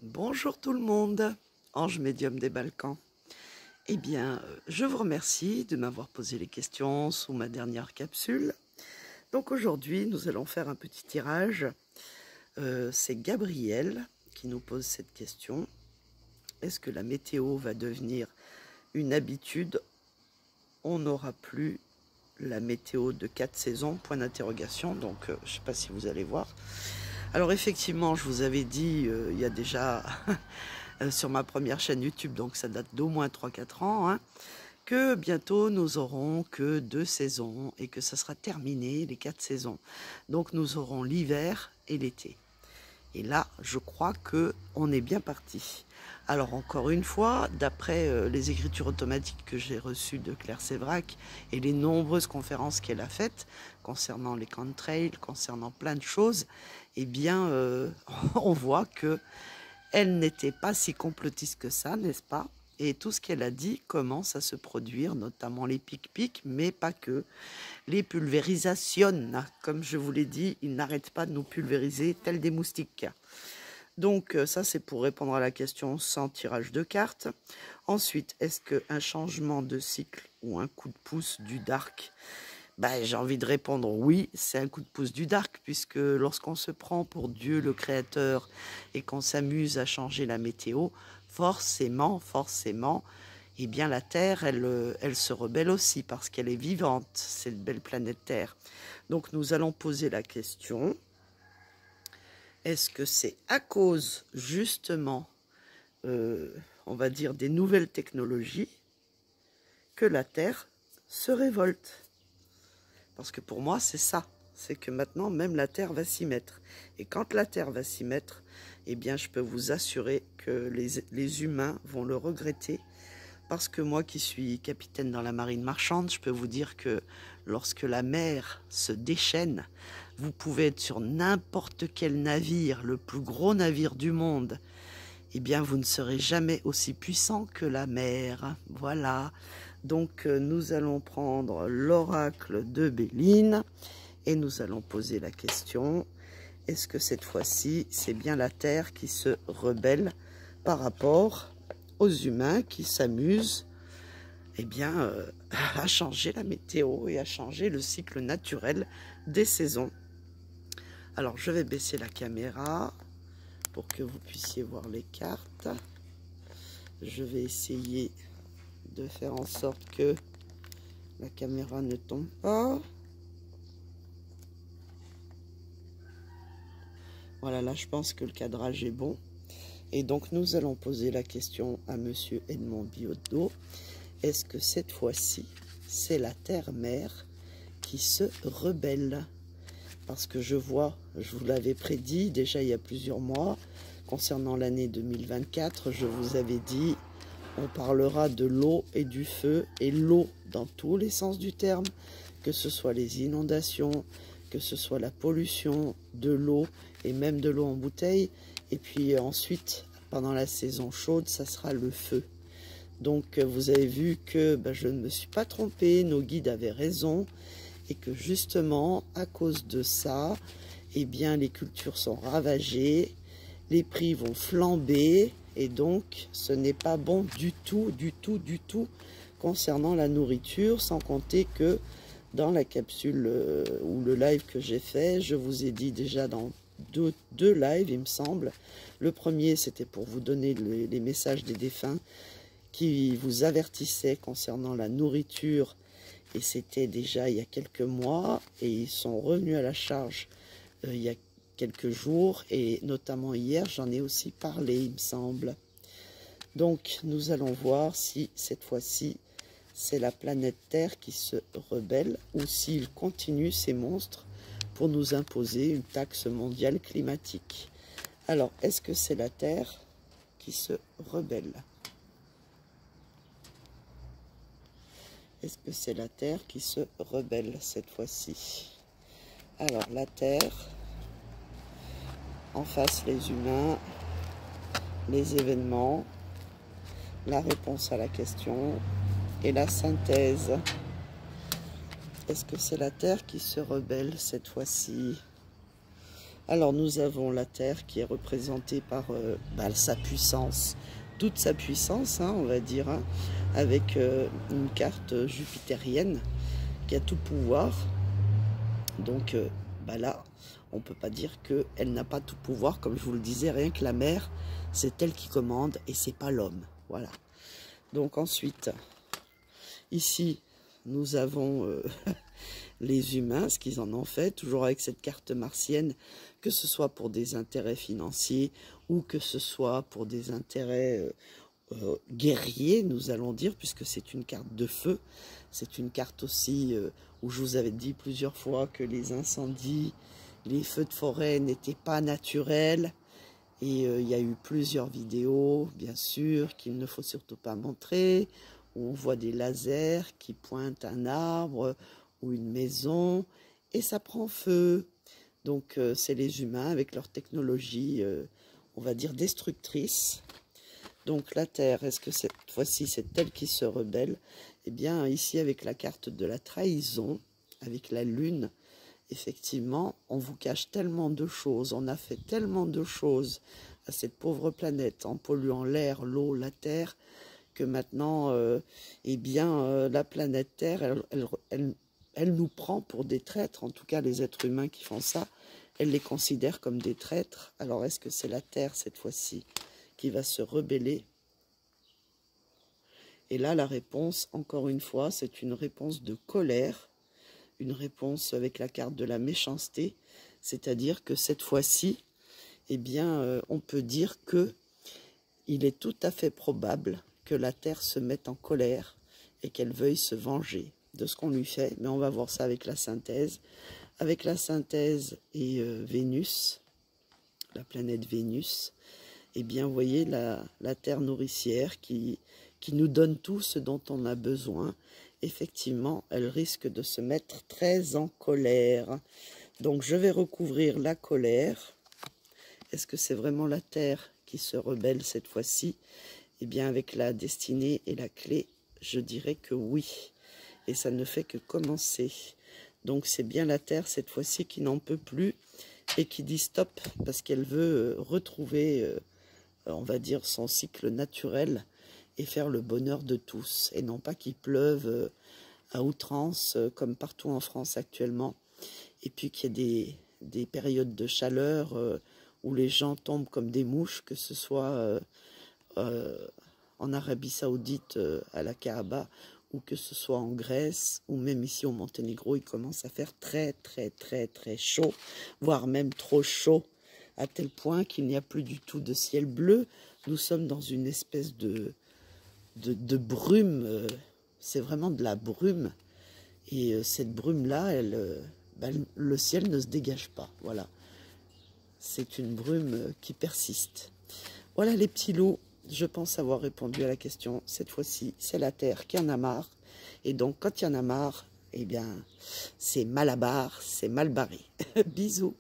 Bonjour tout le monde, Ange médium des Balkans. Eh bien, je vous remercie de m'avoir posé les questions sous ma dernière capsule. Donc aujourd'hui, nous allons faire un petit tirage. C'est Gabriel qui nous pose cette question. Est-ce que la météo va devenir une habitude? On n'aura plus la météo de 4 saisons, point d'interrogation. Donc, je ne sais pas si vous allez voir. Alors effectivement, je vous avais dit, il y a déjà sur ma première chaîne YouTube, donc ça date d'au moins 3-4 ans, hein, que bientôt nous aurons que 2 saisons et que ça sera terminé, les 4 saisons. Donc nous aurons l'hiver et l'été. Et là, je crois qu'on est bien parti. Alors encore une fois, d'après les écritures automatiques que j'ai reçues de Claire Sévrac et les nombreuses conférences qu'elle a faites concernant les chemtrails, concernant plein de choses, eh bien, on voit que elle n'était pas si complotiste que ça, n'est-ce pas? Et tout ce qu'elle a dit commence à se produire, notamment les pic-pics, mais pas que. Les pulvérisations, comme je vous l'ai dit, ils n'arrêtent pas de nous pulvériser tels des moustiques. Donc ça, c'est pour répondre à la question sans tirage de cartes. Ensuite, est-ce qu'un changement de cycle ou un coup de pouce du dark? J'ai envie de répondre oui, c'est un coup de pouce du dark, puisque lorsqu'on se prend pour Dieu le Créateur et qu'on s'amuse à changer la météo, forcément, eh bien la Terre, elle se rebelle aussi, parce qu'elle est vivante, cette belle planète Terre. Donc nous allons poser la question, est-ce que c'est à cause justement, on va dire, des nouvelles technologies que la Terre se révolte? Parce que pour moi, c'est ça. C'est que maintenant, même la Terre va s'y mettre. Et quand la Terre va s'y mettre, eh bien, je peux vous assurer que les humains vont le regretter. Parce que moi, qui suis capitaine dans la marine marchande, je peux vous dire que lorsque la mer se déchaîne, vous pouvez être sur n'importe quel navire, le plus gros navire du monde, eh bien, vous ne serez jamais aussi puissant que la mer. Voilà. Donc, nous allons prendre l'oracle de Béline et nous allons poser la question, est-ce que cette fois-ci, c'est bien la Terre qui se rebelle par rapport aux humains qui s'amusent à changer la météo et à changer le cycle naturel des saisons? Alors, je vais baisser la caméra pour que vous puissiez voir les cartes. Je vais essayer de faire en sorte que la caméra ne tombe pas. Voilà, là je pense que le cadrage est bon. Et donc nous allons poser la question à monsieur Edmond Biotto. Est-ce que cette fois-ci, c'est la Terre-Mère qui se rebelle? Parce que je vois, je vous l'avais prédit déjà il y a plusieurs mois, concernant l'année 2024, je vous avais dit, on parlera de l'eau et du feu, et l'eau dans tous les sens du terme, que ce soit les inondations, que ce soit la pollution de l'eau, et même de l'eau en bouteille, et puis ensuite, pendant la saison chaude, ça sera le feu. Donc vous avez vu que je ne me suis pas trompée, nos guides avaient raison, et que justement, à cause de ça, eh bien, les cultures sont ravagées, les prix vont flamber, et donc ce n'est pas bon du tout concernant la nourriture, sans compter que dans la capsule ou le live que j'ai fait, je vous ai dit déjà dans deux lives, il me semble. Le premier, c'était pour vous donner les messages des défunts qui vous avertissaient concernant la nourriture, et c'était déjà il y a quelques mois, et ils sont revenus à la charge il y a quelques jours, et notamment hier, j'en ai aussi parlé, il me semble. Donc, nous allons voir si, cette fois-ci, c'est la planète Terre qui se rebelle, ou s'il continue, ces monstres, pour nous imposer une taxe mondiale climatique. Alors, est-ce que c'est la Terre qui se rebelle? Est-ce que c'est la Terre qui se rebelle cette fois-ci? Alors, la Terre, en face les humains, les événements, la réponse à la question et la synthèse. Est-ce que c'est la Terre qui se rebelle cette fois-ci? Alors nous avons la Terre qui est représentée par sa puissance, toute sa puissance, hein, on va dire, hein, avec une carte jupitérienne qui a tout pouvoir. Donc là, on ne peut pas dire qu'elle n'a pas tout pouvoir, comme je vous le disais, rien que la mer, c'est elle qui commande et c'est pas l'homme. Voilà. Donc ensuite, ici, nous avons les humains, ce qu'ils en ont fait, toujours avec cette carte martienne, que ce soit pour des intérêts financiers ou que ce soit pour des intérêts guerriers, nous allons dire, puisque c'est une carte de feu. C'est une carte aussi où je vous avais dit plusieurs fois que les incendies, les feux de forêt n'étaient pas naturels. Et il y a eu plusieurs vidéos, bien sûr, qu'il ne faut surtout pas montrer, où on voit des lasers qui pointent un arbre ou une maison, et ça prend feu. Donc c'est les humains avec leur technologie, on va dire, destructrice. Donc la Terre, est-ce que cette fois-ci c'est elle qui se rebelle? Eh bien ici avec la carte de la trahison, avec la Lune, effectivement, on vous cache tellement de choses, on a fait tellement de choses à cette pauvre planète en polluant l'air, l'eau, la terre, que maintenant, la planète Terre, elle nous prend pour des traîtres, en tout cas les êtres humains qui font ça, elle les considère comme des traîtres. Alors est-ce que c'est la Terre cette fois-ci qui va se rebeller? Et là, la réponse, encore une fois, c'est une réponse de colère, une réponse avec la carte de la méchanceté, c'est-à-dire que cette fois-ci, on peut dire que il est tout à fait probable que la Terre se mette en colère et qu'elle veuille se venger de ce qu'on lui fait. Mais on va voir ça avec la synthèse. Avec la synthèse et Vénus, la planète Vénus, vous voyez la Terre nourricière qui nous donne tout ce dont on a besoin. Effectivement, elle risque de se mettre très en colère. Donc, je vais recouvrir la colère. Est-ce que c'est vraiment la Terre qui se rebelle cette fois-ci? Eh bien, avec la destinée et la clé, je dirais que oui. Et ça ne fait que commencer. Donc, c'est bien la Terre cette fois-ci qui n'en peut plus et qui dit stop parce qu'elle veut retrouver, on va dire, son cycle naturel et faire le bonheur de tous, et non pas qu'il pleuve à outrance comme partout en France actuellement, et puis qu'il y ait des périodes de chaleur où les gens tombent comme des mouches, que ce soit en Arabie Saoudite à la Kaaba, ou que ce soit en Grèce, ou même ici au Monténégro, il commence à faire très très très très chaud, voire même trop chaud, à tel point qu'il n'y a plus du tout de ciel bleu. Nous sommes dans une espèce de brume, c'est vraiment de la brume, et cette brume-là, le ciel ne se dégage pas, voilà. C'est une brume qui persiste. Voilà les petits loups, je pense avoir répondu à la question. Cette fois-ci, c'est la Terre qui en a marre, et donc quand il y en a marre, c'est mal à barre, c'est mal barré. Bisous.